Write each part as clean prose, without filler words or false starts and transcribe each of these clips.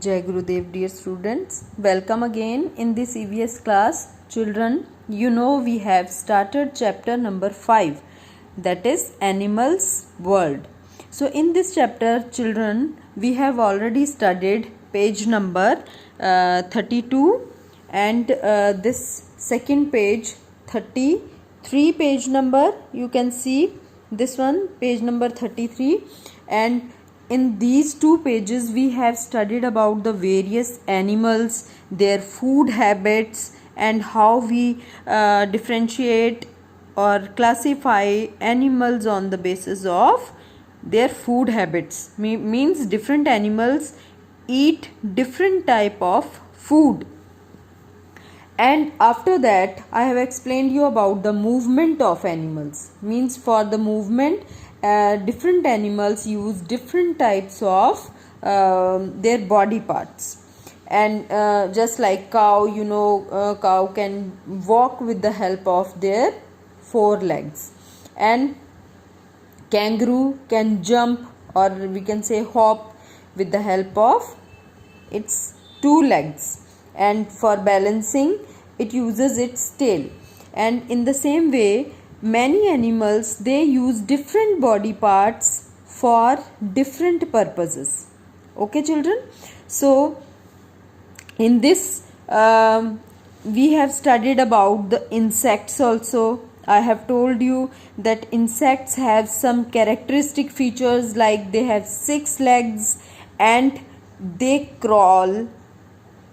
Jai Gurudev, dear students. Welcome again in this EVS class. Children, you know we have started chapter number 5, that is Animals World. So in this chapter, children, we have already studied page number 32 and this second page 33 page number, you can see this one page number 33, and in these two pages we have studied about the various animals, their food habits, and how we differentiate or classify animals on the basis of their food habits. Means different animals eat different type of food. And after that I have explained you about the movement of animals. Means for the movement, different animals use different types of their body parts. And just like cow, cow can walk with the help of their 4 legs, and kangaroo can jump, or we can say hop, with the help of its 2 legs, and for balancing it uses its tail. And in the same way, many animals, they use different body parts for different purposes. Okay children, so in this we have studied about the insects also. I have told you that insects have some characteristic features, like they have 6 legs and they crawl.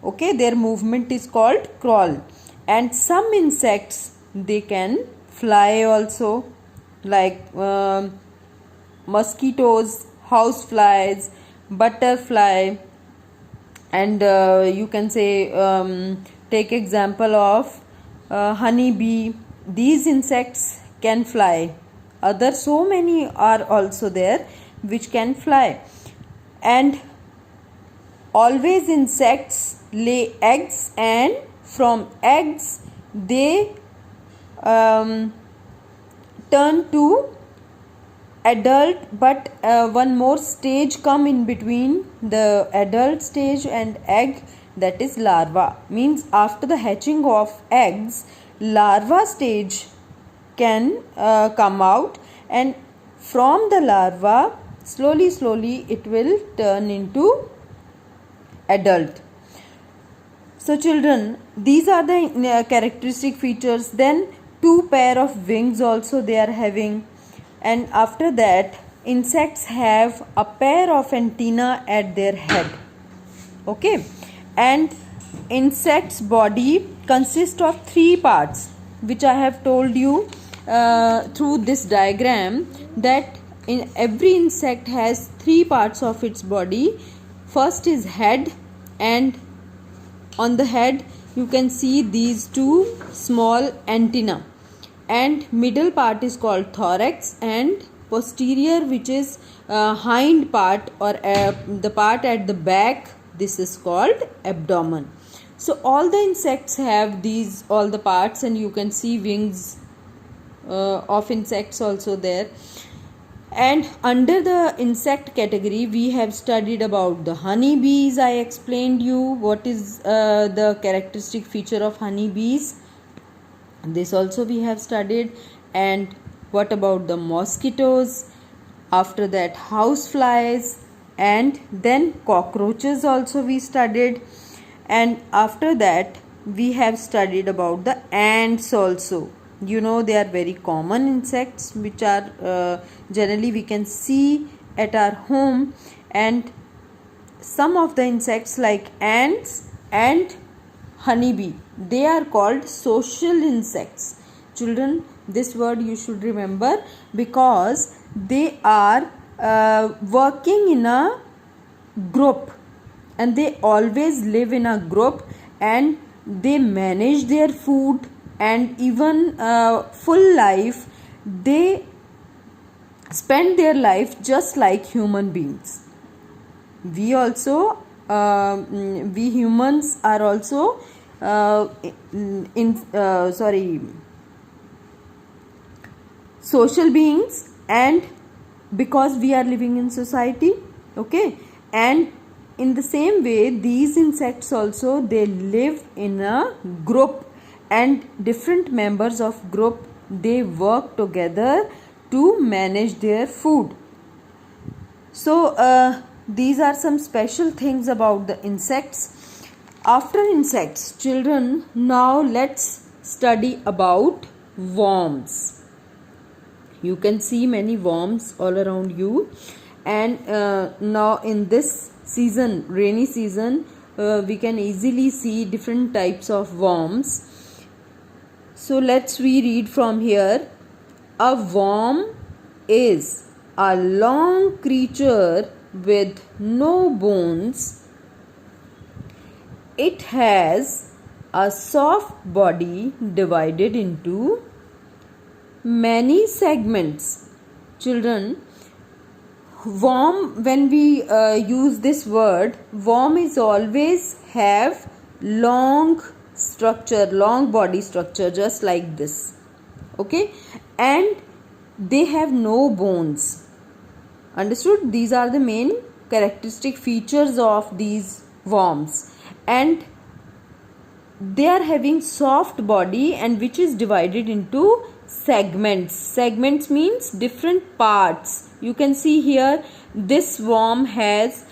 Okay, their movement is called crawl. And some insects, they can fly also, like mosquitoes, houseflies, butterfly, and you can say take example of honeybee. These insects can fly. Other so many are also there which can fly. And always insects lay eggs, and from eggs they turn to adult, but one more stage come in between the adult stage and egg, that is larva. Means after the hatching of eggs, larva stage can come out, and from the larva slowly it will turn into adult. So children, these are the characteristic features. Then 2 pair of wings also they are having, and after that insects have a pair of antenna at their head. Okay, and insects body consists of 3 parts, which I have told you through this diagram, that in every insect has 3 parts of its body. First is head, and on the head you can see these 2 small antenna, and middle part is called thorax, and posterior, which is hind part, or the part at the back, this is called abdomen. So all the insects have these all the parts, and you can see wings of insects also there. And under the insect category we have studied about the honeybees. I explained you what is the characteristic feature of honeybees. This also we have studied. And what about the mosquitoes? After that houseflies, and then cockroaches also we studied. And after that we have studied about the ants also. They are very common insects which are generally we can see at our home. And some of the insects like ants and honeybee, they are called social insects. Children, this word you should remember, because they are working in a group, and they always live in a group, and they manage their food, and even full life they spend their life just like human beings. We also we humans are also social beings, and because we are living in society. Okay, and in the same way, these insects also, they live in a group, and different members of group, they work together to manage their food. So these are some special things about the insects. After insects, children, now let's study about worms. You can see many worms all around you, and now in this season, rainy season, we can easily see different types of worms. So let's we read from here. A worm is a long creature with no bones. It has a soft body divided into many segments. Children, worm, when we use this word, worm is always have long structure, long body structure, just like this. Okay, and they have no bones. Understood? These are the main characteristic features of these worms, and they are having soft body, and which is divided into segments. Segments means different parts. You can see here, this worm has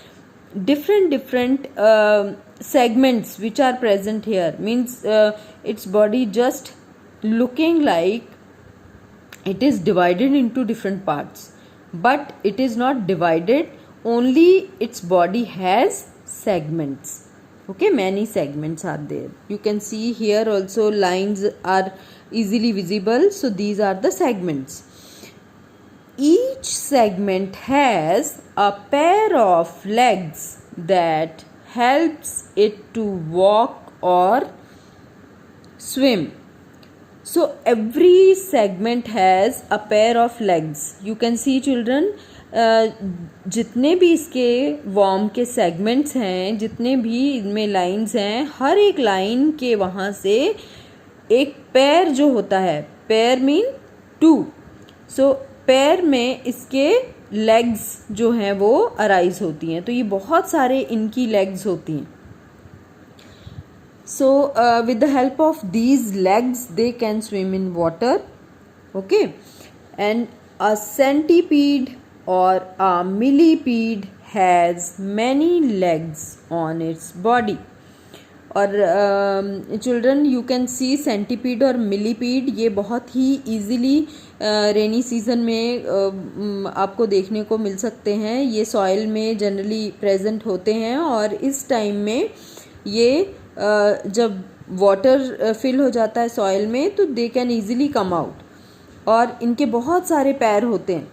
different segments which are present here. Means its body just looking like it is divided into different parts, but it is not divided, only its body has segments. Okay, many segments are there. You can see here also lines are easily visible. So these are the segments. Each segment has a pair of legs that helps it to walk or swim. So every segment has a pair of legs. You can see, children, जितने भी इसके warm के segments हैं, जितने भी इनमें lines हैं, हर एक लाइन के वहाँ से एक पैर जो होता है, पैर मीन 2. सो पैर में इसके लेग्स जो हैं वो अराइज होती हैं. तो ये बहुत सारे इनकी लेग्स होती हैं. So with the help of these legs, they can swim in water. Okay, and a centipede or a millipede has many legs on its body. और children, you can C centipede और millipede, ये बहुत ही easily rainy season में आपको देखने को मिल सकते हैं. ये सॉइल में जनरली प्रेजेंट होते हैं, और इस टाइम में ये जब वाटर फिल हो जाता है सॉइल में, तो they can easily come out. और इनके बहुत सारे पैर होते हैं.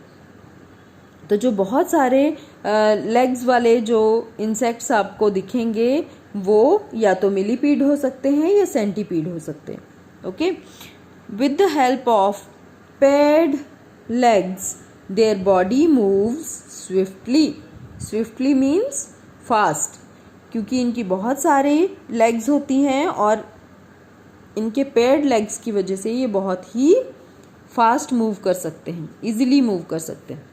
तो जो बहुत सारे लेग्स वाले जो इंसेक्ट्स आपको दिखेंगे, वो या तो मिलीपीड हो सकते हैं या सेंटीपीड हो सकते हैं. Okay, with the help of paired legs their body moves swiftly. Swiftly means fast, क्योंकि इनकी बहुत सारे लेग्स होती हैं, और इनके पेयर्ड लेग्स की वजह से ये बहुत ही फास्ट मूव कर सकते हैं, इजीली मूव कर सकते हैं.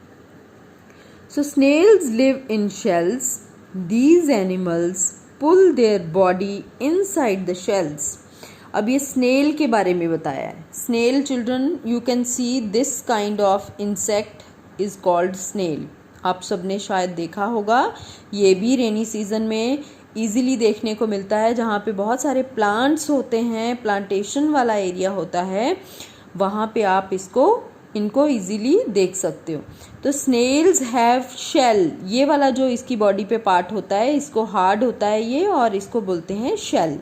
So snails live in shells. These animals pull their body inside the shells. अब ये स्नेल के बारे में बताया है. Snail, children, you can see this kind of insect is called snail. आप सबने शायद देखा होगा. ये भी रेनी सीजन में इजीली देखने को मिलता है. जहाँ पे बहुत सारे प्लांट्स होते हैं, प्लांटेशन वाला एरिया होता है, वहाँ पे आप इनको इजीली देख सकते हो. तो स्नेल्स हैव शेल. ये वाला जो इसकी बॉडी पे पार्ट होता है, इसको हार्ड होता है ये, और इसको बोलते हैं शेल.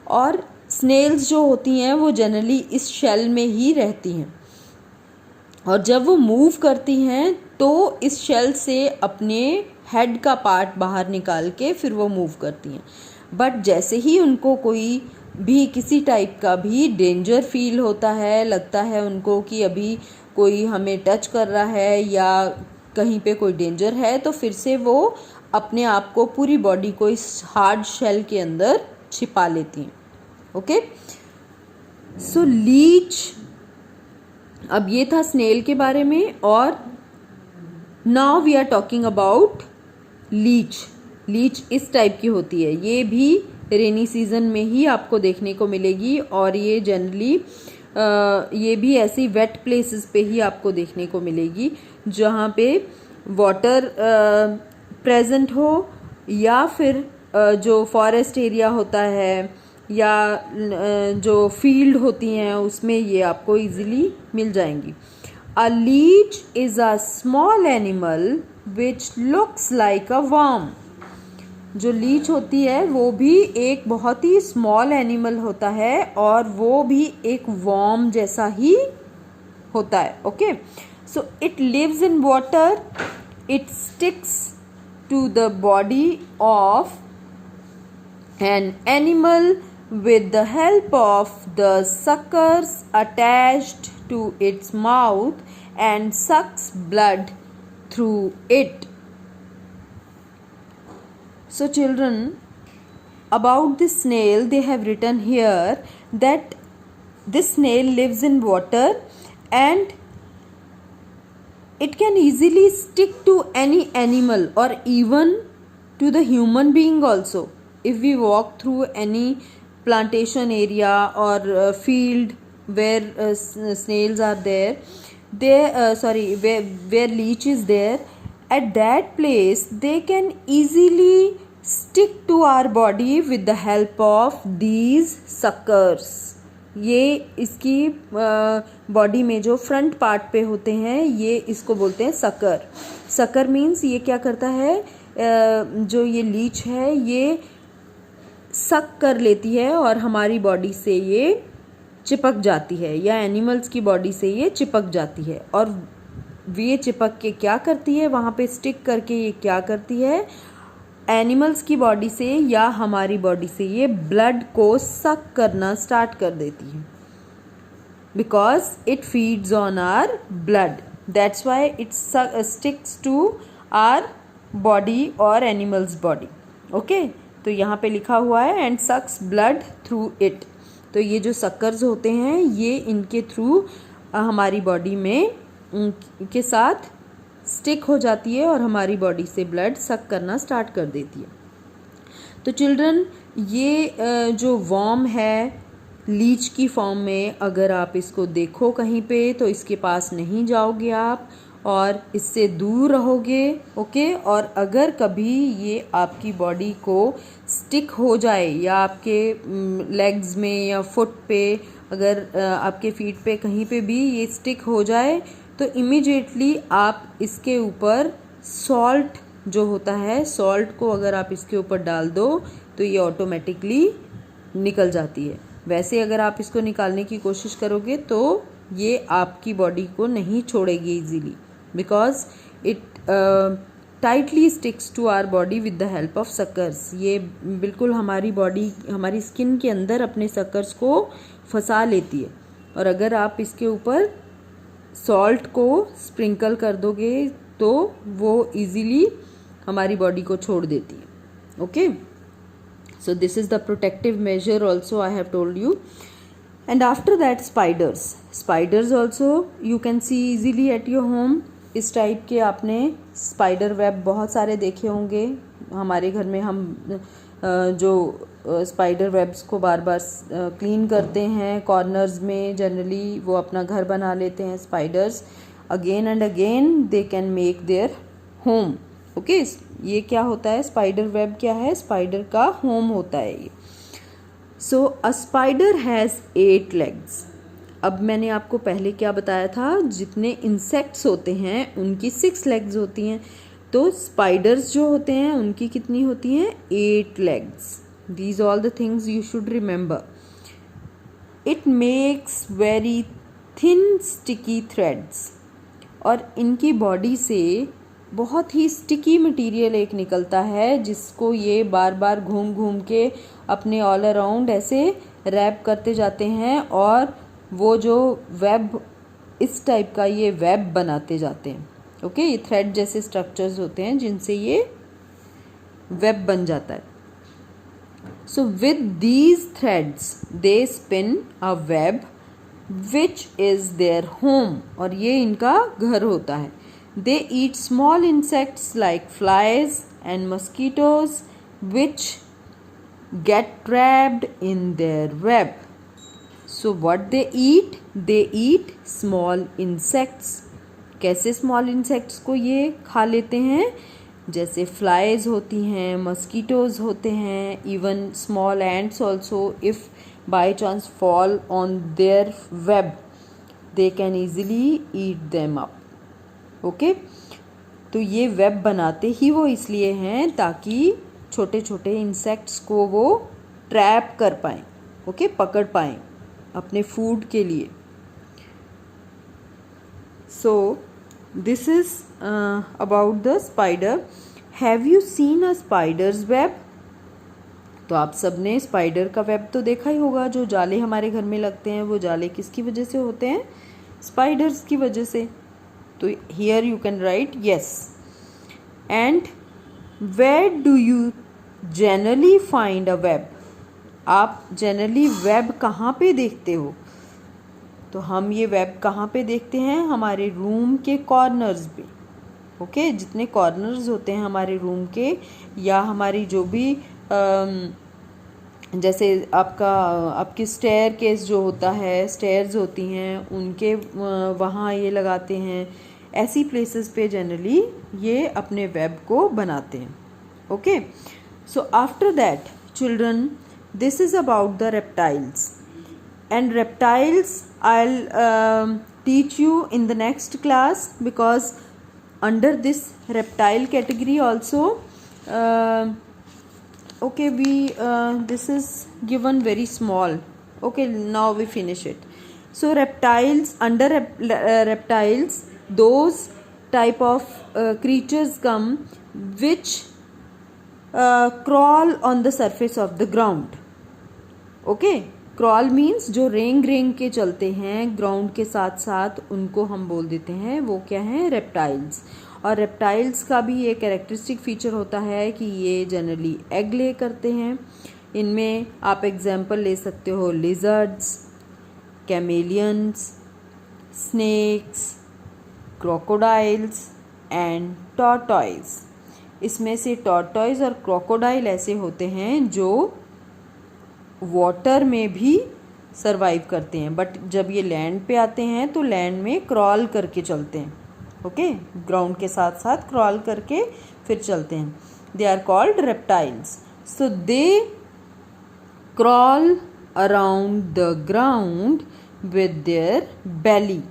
और स्नेल्स जो होती हैं वो जनरली इस शेल में ही रहती हैं, और जब वो मूव करती हैं तो इस शेल से अपने हेड का पार्ट बाहर निकाल के फिर वो मूव करती हैं. बट जैसे ही उनको कोई भी किसी टाइप का भी डेंजर फील होता है, लगता है उनको कि अभी कोई हमें टच कर रहा है या कहीं पे कोई डेंजर है, तो फिर से वो अपने आप को, पूरी बॉडी को इस हार्ड शेल के अंदर छिपा लेती हैं. Okay, so leech. अब ये था स्नेल के बारे में. और now we are talking about leech. Leech इस टाइप की होती है, ये भी रेनी सीजन में ही आपको देखने को मिलेगी और ये जनरली ये भी ऐसी वेट प्लेसेस पे ही आपको देखने को मिलेगी जहाँ पे वाटर प्रेजेंट हो या फिर जो फॉरेस्ट एरिया होता है या जो फील्ड होती हैं उसमें ये आपको इजीली मिल जाएंगी। A leech is a small animal which looks like a worm. जो लीच होती है वो भी एक बहुत ही स्मॉल एनिमल होता है और वो भी एक वर्म जैसा ही होता है। Okay, so it lives in water, it sticks to the body of an animal with the help of the suckers attached to its mouth and sucks blood through it. So children, about this snail they have written here that this snail lives in water and it can easily stick to any animal or even to the human being also. If we walk through any plantation area or field where snails are there, where leech is there, at that place they can easily stick to our body with the help of these suckers. ये इसकी body में जो front part पे होते हैं ये इसको बोलते हैं सकर। सकर मीन्स ये क्या करता है, जो ये लीच है ये सक कर लेती है और हमारी बॉडी से ये चिपक जाती है या एनिमल्स की बॉडी से ये चिपक जाती है और ये चिपक के क्या करती है, वहाँ पे स्टिक करके ये क्या करती है, एनिमल्स की बॉडी से या हमारी बॉडी से ये ब्लड को सक करना स्टार्ट कर देती है because it feeds on our blood, that's why it sticks to our body और एनिमल्स बॉडी। ओके, तो यहाँ पे लिखा हुआ है and sucks blood through it. तो ये जो सक्कर्स होते हैं ये इनके थ्रू हमारी बॉडी में के साथ स्टिक हो जाती है और हमारी बॉडी से ब्लड सक करना स्टार्ट कर देती है। तो चिल्ड्रन, ये जो वर्म है लीच की फॉर्म में, अगर आप इसको देखो कहीं पे तो इसके पास नहीं जाओगे आप और इससे दूर रहोगे। ओके, और अगर कभी ये आपकी बॉडी को स्टिक हो जाए या आपके लेग्स में या फुट पे, अगर आपके फीट पे कहीं पे भी ये स्टिक हो जाए तो इमीडिएटली आप इसके ऊपर सॉल्ट जो होता है, सॉल्ट को अगर आप इसके ऊपर डाल दो तो ये ऑटोमेटिकली निकल जाती है। वैसे अगर आप इसको निकालने की कोशिश करोगे तो ये आपकी बॉडी को नहीं छोड़ेगी easily because it tightly sticks to our body with the help of suckers. ये बिल्कुल हमारी बॉडी, हमारी स्किन के अंदर अपने सक्कर्स को फंसा लेती है और अगर आप इसके ऊपर सॉल्ट को स्प्रिंकल कर दोगे तो वो इजीली हमारी बॉडी को छोड़ देती है। Okay, so this is the protective measure also I have told you. And after that spiders also you can see easily at your home. इस टाइप के आपने स्पाइडर वेब बहुत सारे देखे होंगे। हमारे घर में हम जो स्पाइडर वेब्स को बार बार क्लीन करते हैं कॉर्नर्स में, जनरली वो अपना घर बना लेते हैं spiders. Again and again they can make their home. Okay, ये क्या होता है, स्पाइडर वेब क्या है, स्पाइडर का होम होता है ये। सो अ स्पाइडर हैज़ 8 legs। अब मैंने आपको पहले क्या बताया था, जितने इंसेक्ट्स होते हैं उनकी 6 legs होती हैं, तो स्पाइडर्स जो होते हैं उनकी कितनी होती हैं, 8 legs। These all the things you should remember. It makes very thin sticky threads, और इनकी बॉडी से बहुत ही स्टिकी मटेरियल एक निकलता है जिसको ये बार बार घूम घूम के अपने ऑल अराउंड ऐसे रैप करते जाते हैं और वो जो वेब इस टाइप का ये वेब बनाते जाते हैं। ओके, ये थ्रेड जैसे स्ट्रक्चर्स होते हैं जिनसे ये वेब बन जाता है। So with these threads they spin a web which is their home, और ये इनका घर होता है। They eat small insects like flies and mosquitoes which get trapped in their web. So what they eat? They eat small insects. कैसे small insects को ये खा लेते हैं? जैसे flies होती हैं, mosquitoes होते हैं, even small ants also, if by chance fall on their web, they can easily eat them up. Okay? तो ये वेब बनाते ही वो इसलिए हैं ताकि छोटे छोटे इंसेक्ट्स को वो ट्रैप कर पाएँ, ओके, पकड़ पाएँ अपने फूड के लिए. So this is about the spider. Have you seen a spiders web? तो आप सब ने स्पाइडर का वेब तो देखा ही होगा. जो जाले हमारे घर में लगते हैं वो जाले किसकी वजह से होते हैं? स्पाइडर्स की वजह से. तो here you can write yes. And where do you generally find a web? आप जनरली वेब कहाँ पे देखते हो? तो हम ये वेब कहाँ पे देखते हैं? हमारे रूम के कॉर्नर्स पे. ओके, जितने कॉर्नर्स होते हैं हमारे रूम के, या हमारी जो भी जैसे आपकी स्टेयर केस जो होता है, स्टेयर्स होती हैं, उनके वहाँ ये लगाते हैं. ऐसी प्लेसेस पे जनरली ये अपने वेब को बनाते हैं. Okay, so after that children, this is about the reptiles, and reptiles I'll teach you in the next class, because under this reptile category also okay, we this is given very small. Okay, now we finish it. So reptiles, under reptiles, those type of creatures come which crawl on the surface of the ground. Okay, crawl means जो रेंग रेंग के चलते हैं ground के साथ साथ, उनको हम बोल देते हैं वो क्या हैं? रेप्टाइल्स. और रेप्टाइल्स का भी एक कैरेक्टरिस्टिक फीचर होता है कि ये जनरली एग ले करते हैं. इनमें आप एग्जांपल ले सकते हो lizards, chameleons, snakes, crocodiles and tortoise. इसमें से टॉर्टॉइज और क्रोकोडाइल ऐसे होते हैं जो वाटर में भी सरवाइव करते हैं, बट जब ये लैंड पे आते हैं तो लैंड में क्रॉल करके चलते हैं. ओके, ग्राउंड के साथ साथ क्रॉल करके फिर चलते हैं. They are called reptiles. So they crawl around the ground with their belly.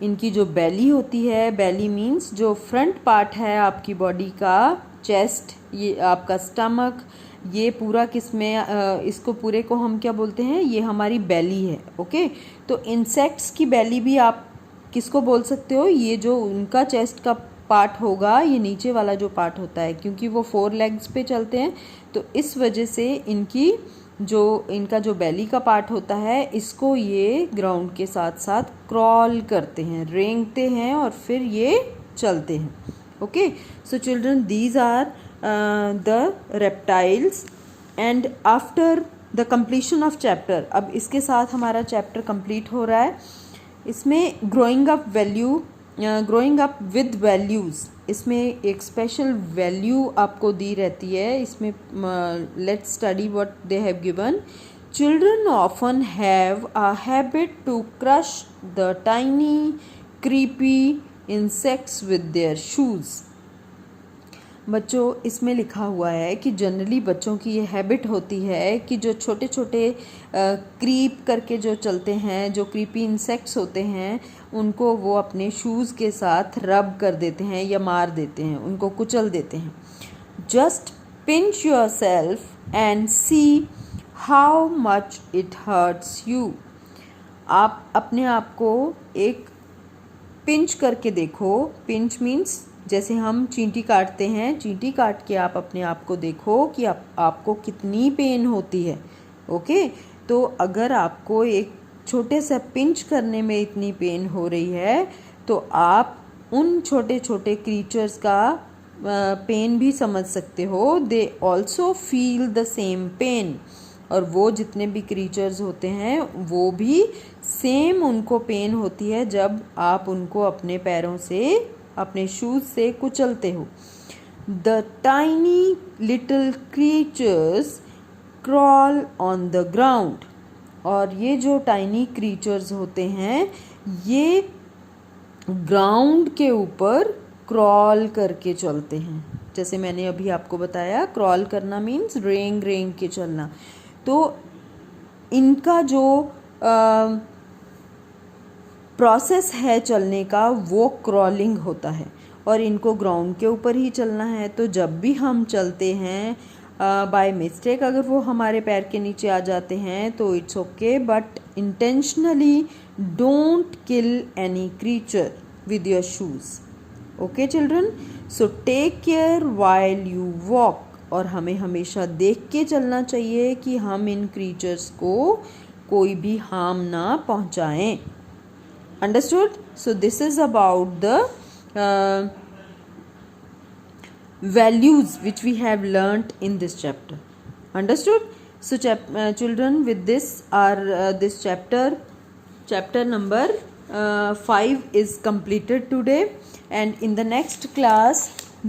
इनकी जो बेली होती है, बेली मीन्स जो फ्रंट पार्ट है आपकी बॉडी का, चेस्ट, ये आपका स्टमक, ये पूरा किसमें, इसको पूरे को हम क्या बोलते हैं? ये हमारी बेली है. ओके, तो इंसेक्ट्स की बेली भी आप किसको बोल सकते हो? ये जो उनका चेस्ट का पार्ट होगा, ये नीचे वाला जो पार्ट होता है, क्योंकि वो 4 लेग्स पे चलते हैं, तो इस वजह से इनका जो बेली का पार्ट होता है, इसको ये ग्राउंड के साथ साथ क्रॉल करते हैं, रेंगते हैं और फिर ये चलते हैं. Okay, so children, these are the reptiles. and after the completion of chapter, अब इसके साथ हमारा चैप्टर कंप्लीट हो रहा है. इसमें ग्रोइंग अप विद वैल्यूज़, इसमें एक स्पेशल वैल्यू आपको दी रहती है. इसमें let's study what they have given. Children often have a habit to crush the tiny creepy insects with their shoes. बच्चों, इसमें लिखा हुआ है कि जनरली बच्चों की ये हैबिट होती है कि जो छोटे छोटे क्रीप करके जो चलते हैं, जो क्रीपी इंसेक्ट्स होते हैं, उनको वो अपने शूज़ के साथ रब कर देते हैं या मार देते हैं, उनको कुचल देते हैं. Just pinch your self and see how much it hurts you. आप अपने आप को एक पिंच करके देखो. पिंच मीन्स जैसे हम चींटी काटते हैं, चींटी काट के आप अपने आप को देखो कि आपको कितनी पेन होती है. ओके, तो अगर आपको एक छोटे सा पिंच करने में इतनी पेन हो रही है, तो आप उन छोटे छोटे क्रीचर्स का पेन भी समझ सकते हो. They also feel the same pain. और वो जितने भी क्रीचर्स होते हैं वो भी सेम उनको पेन होती है जब आप उनको अपने पैरों से, अपने शूज़ से कुचलते हो. the tiny little creatures crawl on the ground. और ये जो टाइनी क्रीचर्स होते हैं ये ग्राउंड के ऊपर क्रॉल करके चलते हैं. जैसे मैंने अभी आपको बताया, क्रॉल करना मीन्स रेंग रेंग के चलना. तो इनका जो प्रोसेस है चलने का वो क्रॉलिंग होता है और इनको ग्राउंड के ऊपर ही चलना है. तो जब भी हम चलते हैं बाय मिस्टेक अगर वो हमारे पैर के नीचे आ जाते हैं तो it's okay, but intentionally don't kill any creature with your shoes. Okay children, so take care while you walk. और हमें हमेशा देख के चलना चाहिए कि हम इन क्रीचर्स को कोई भी हार्म ना पहुंचाएं. Understood? So this is about the values which we have learnt in this chapter. Understood? So children, with this this chapter number 5 is completed today, and in the next class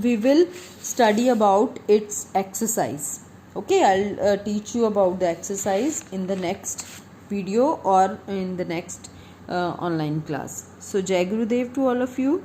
we will study about its exercise. Okay, I'll teach you about the exercise in the next video or in the next online class. So Jai Gurudev to all of you.